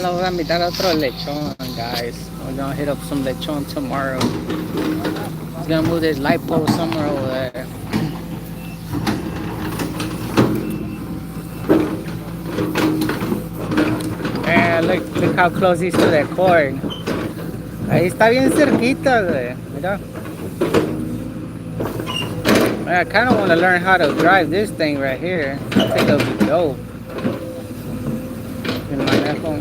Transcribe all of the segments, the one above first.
le voy a invitar a otro lechon, guys. We're gonna hit up some lechon tomorrow. He's gonna move his light pole somewhere over there. Man, look how close he's to that cord. Ahí está bien cerquita, güey. Mira. Man, I kind of want to learn how to drive this thing right here. I think it'll be dope.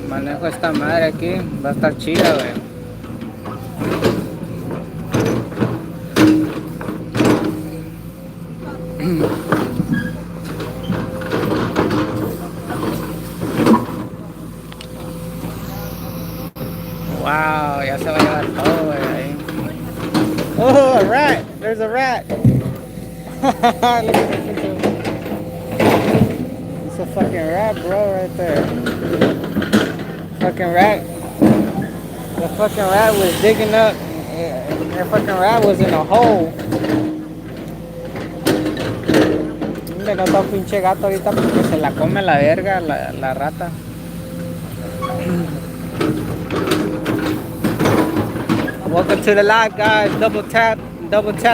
Manejo esta madre aquí. Va a estar chida, güey. Wow, ya se va a llevar todo, güey, ahí. Oh, a rat! There's a rat! Look at this. It's a fucking rat, bro, right there. Fucking rat. The fucking rat was digging up. The fucking rat was in a hole. Mira, no está un pinche gato ahorita porque se la come la verga, la rata. Welcome to the live, guys. Double tap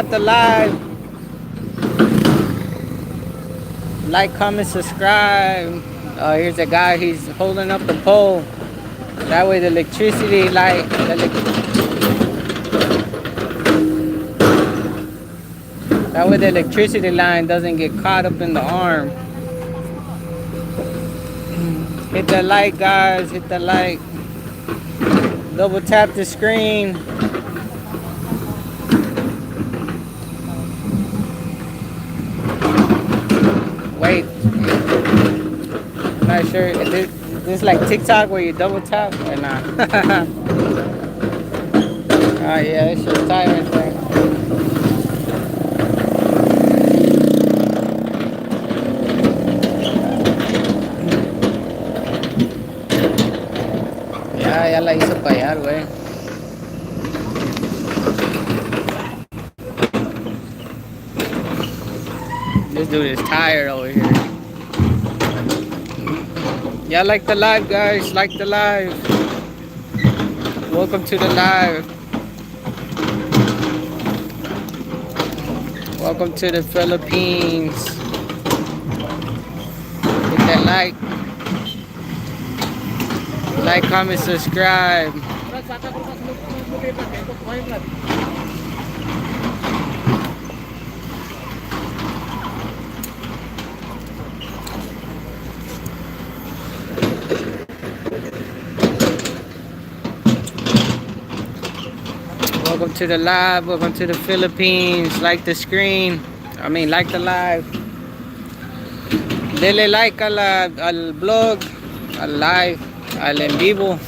the live. Like, comment, subscribe. Here's a guy, he's holding up the pole. That way the electricity light, that way the electricity line doesn't get caught up in the arm. Hit that like, guys, hit that like. Double tap the screen. Wait, I'm not sure. Is this like TikTok where you double tap or not? Alright, yeah, it's your tie right there. Ya la hizo para allá, güey. This dude is tired over here. Yeah, like the live, guys. Like the live. Welcome to the live. Welcome to the Philippines. Hit that like. Like, comment, subscribe. Welcome to the live. Welcome to the Philippines. Like the screen. Like the live. Dele like al blog, al live, al en vivo.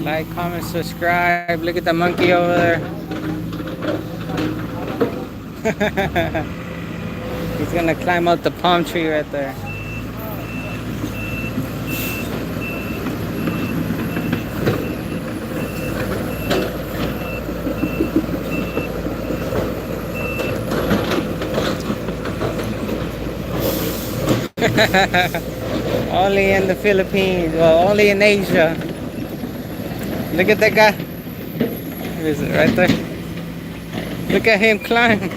Like, comment, subscribe. Look at the monkey over there. He's gonna climb up the palm tree right there. Only in the Philippines, well, only in Asia. Look at that guy. Where is it? Right there. Look at him climb.